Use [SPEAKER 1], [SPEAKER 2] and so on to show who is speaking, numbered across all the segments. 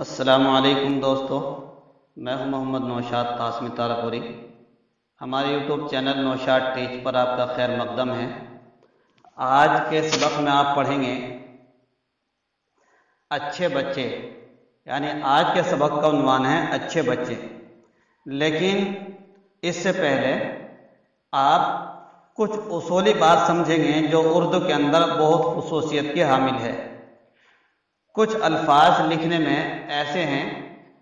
[SPEAKER 1] السلام علیکم دوستو، میں ہوں محمد نوشاد قاسمی تارپوری۔ ہمارے یوٹیوب چینل نوشاد ٹیچ پر آپ کا خیر مقدم ہے۔ آج کے سبق میں آپ پڑھیں گے اچھے بچے، یعنی آج کے سبق کا عنوان ہے اچھے بچے۔ لیکن اس سے پہلے آپ کچھ اصولی بات سمجھیں گے جو اردو کے اندر بہت خصوصیت کی حامل ہے۔ کچھ الفاظ لکھنے میں ایسے ہیں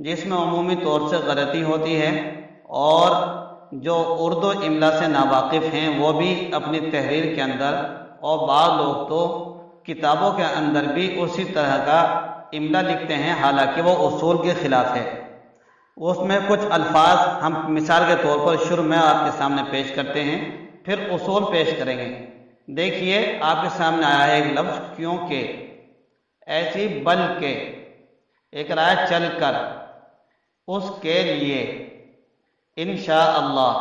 [SPEAKER 1] جس میں عمومی طور سے غلطی ہوتی ہے، اور جو اردو املا سے ناواقف ہیں وہ بھی اپنی تحریر کے اندر، اور بعض لوگ تو کتابوں کے اندر بھی اسی طرح کا املا لکھتے ہیں، حالانکہ وہ اصول کے خلاف ہے۔ اس میں کچھ الفاظ ہم مثال کے طور پر شروع میں آپ کے سامنے پیش کرتے ہیں، پھر اصول پیش کریں گے۔ دیکھیے آپ کے سامنے آیا ہے ایک لفظ کیونکہ، ایسی بلکہ، ایک رائے چل کر، اس کے لیے، انشاءاللہ،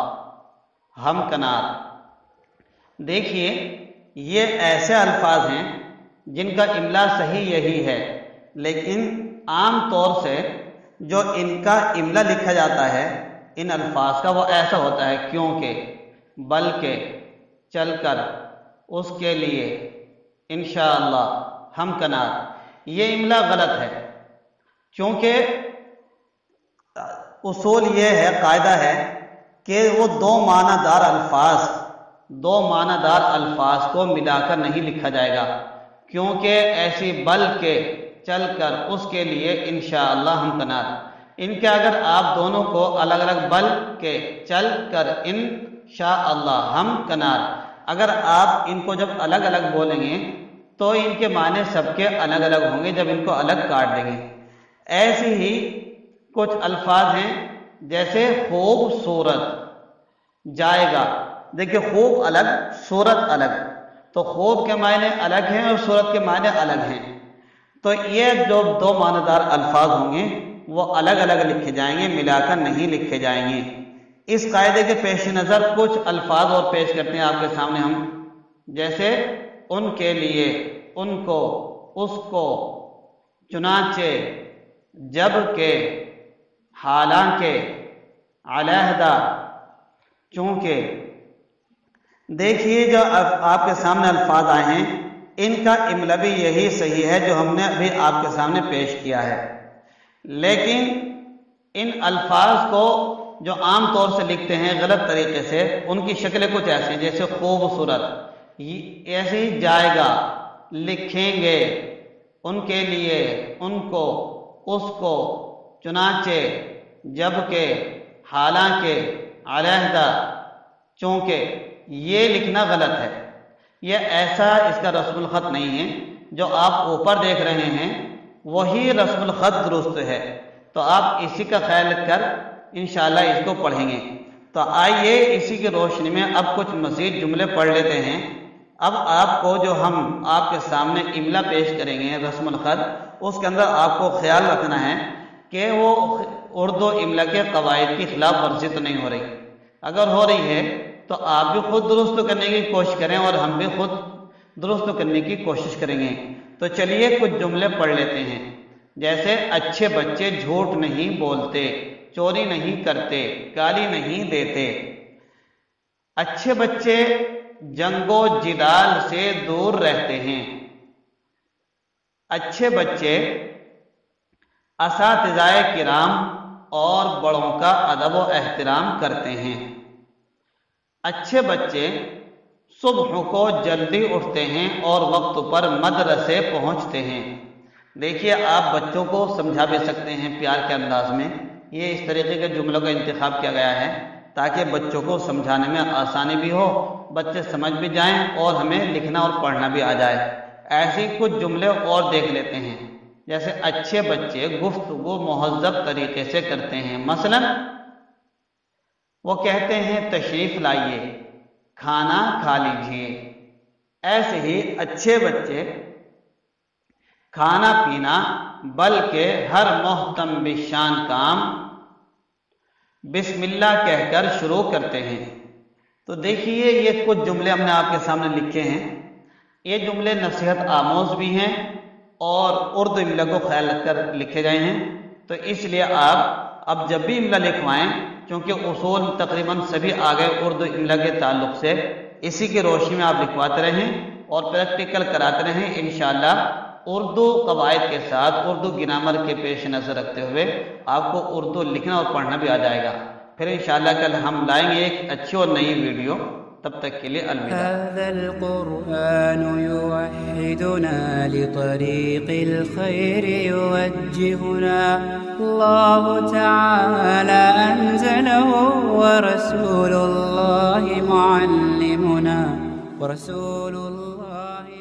[SPEAKER 1] ہم کنار۔ دیکھیے یہ ایسے الفاظ ہیں جن کا املا صحیح یہی ہے، لیکن عام طور سے جو ان کا املا لکھا جاتا ہے ان الفاظ کا وہ ایسا ہوتا ہے کیونکہ، بلکہ، چل کر، اس کے لیے، انشاءاللہ، ہم کنار۔ یہ املا غلط ہے، کیونکہ اصول یہ ہے، قاعدہ ہے کہ وہ دو معنی دار الفاظ کو ملا کر نہیں لکھا جائے گا۔ کیونکہ، ایسی بلکہ، چل کر، اس کے لیے، انشاءاللہ، ہم کنار، ان کے اگر آپ دونوں کو الگ الگ، بلکہ، چل کر، انشاءاللہ، ہم کنار، اگر آپ ان کو جب الگ الگ بولیں گے تو ان کے معنی سب کے الگ الگ ہوں گے جب ان کو الگ کاٹ دیں گے۔ ایسی ہی کچھ الفاظ ہیں جیسے خوبصورت، جائے گا۔ دیکھیں خوب الگ، صورت الگ، تو خوب کے معنی الگ ہیں اور صورت کے معنی الگ ہیں، تو یہ جو دو معنی دار الفاظ ہوں گے وہ الگ الگ لکھے جائیں گے، ملا کر نہیں لکھے جائیں گے۔ اس قاعدے کے پیش نظر کچھ الفاظ اور پیش کرتے ہیں آپ کے سامنے ہم، جیسے ان کے لیے، ان کو، اس کو، چنانچہ، جب کہ، حالانکہ، علیحدہ، چونکہ۔ دیکھیے جو آپ کے سامنے الفاظ آئے ہیں ان کا املا بھی یہی صحیح ہے جو ہم نے ابھی آپ کے سامنے پیش کیا ہے، لیکن ان الفاظ کو جو عام طور سے لکھتے ہیں غلط طریقے سے، ان کی شکلیں کچھ ایسی ہیں جیسے خوبصورت، ایسے ہی جائے گا، لکھیں گے، ان کے لیے، ان کو، اس کو، چنانچہ، جب کہ، حالانکہ، علیحدہ، چونکہ۔ یہ لکھنا غلط ہے، یہ ایسا اس کا رسم الخط نہیں ہے۔ جو آپ اوپر دیکھ رہے ہیں وہی رسم الخط درست ہے، تو آپ اسی کا خیال رکھ کر انشاءاللہ اس کو پڑھیں گے۔ تو آئیے اسی کی روشنی میں اب کچھ مزید جملے پڑھ لیتے ہیں۔ اب آپ کو جو ہم آپ کے سامنے املا پیش کریں گے رسم الخط، اس کے اندر آپ کو خیال رکھنا ہے کہ وہ اردو املا کے قواعد کی خلاف ورزی تو نہیں ہو رہی۔ اگر ہو رہی ہے تو آپ بھی خود درست کرنے کی کوشش کریں اور ہم بھی خود درست کرنے کی کوشش کریں گے۔ تو چلیے کچھ جملے پڑھ لیتے ہیں، جیسے اچھے بچے جھوٹ نہیں بولتے، چوری نہیں کرتے، گالی نہیں دیتے۔ اچھے بچے جنگ و جدال سے دور رہتے ہیں۔ اچھے بچے اساتذہ کرام اور بڑوں کا ادب و احترام کرتے ہیں۔ اچھے بچے صبح کو جلدی اٹھتے ہیں اور وقت پر مدرسے پہنچتے ہیں۔ دیکھیے آپ بچوں کو سمجھا بھی سکتے ہیں پیار کے انداز میں، یہ اس طریقے کے جملوں کا انتخاب کیا گیا ہے تاکہ بچوں کو سمجھانے میں آسانی بھی ہو، بچے سمجھ بھی جائیں اور ہمیں لکھنا اور پڑھنا بھی آ جائے۔ ایسے کچھ جملے اور دیکھ لیتے ہیں، جیسے اچھے بچے گفتگو مہذب طریقے سے کرتے ہیں، مثلا وہ کہتے ہیں تشریف لائیے، کھانا کھا لیجیے۔ ایسے ہی اچھے بچے کھانا پینا بلکہ ہر محتم بشان کام بسم اللہ کہہ کر شروع کرتے ہیں۔ تو دیکھیے یہ کچھ جملے ہم نے آپ کے سامنے لکھے ہیں، یہ جملے نصیحت آموز بھی ہیں اور اردو املا کو خیال رکھ کر لکھے گئے ہیں۔ تو اس لیے آپ اب جب بھی املا لکھوائیں، چونکہ اصول تقریباً سبھی آ گئے اردو املا کے تعلق سے، اسی کی روشنی میں آپ لکھواتے رہیں اور پریکٹیکل کراتے رہیں۔ انشاءاللہ اردو قواعد کے ساتھ اردو گرامر کے پیش نظر رکھتے ہوئے آپ کو اردو لکھنا اور پڑھنا بھی آ جائے گا۔ پھر انشاءاللہ کل ہم لائیں گے ایک اچھی اور نئی ویڈیو، تب تک کے لیے الوداع۔
[SPEAKER 2] هذا القرآن يوحدنا لطريق الخير يوجهنا، الله تعالى أنزله ورسول الله معلمنا، ورسول الله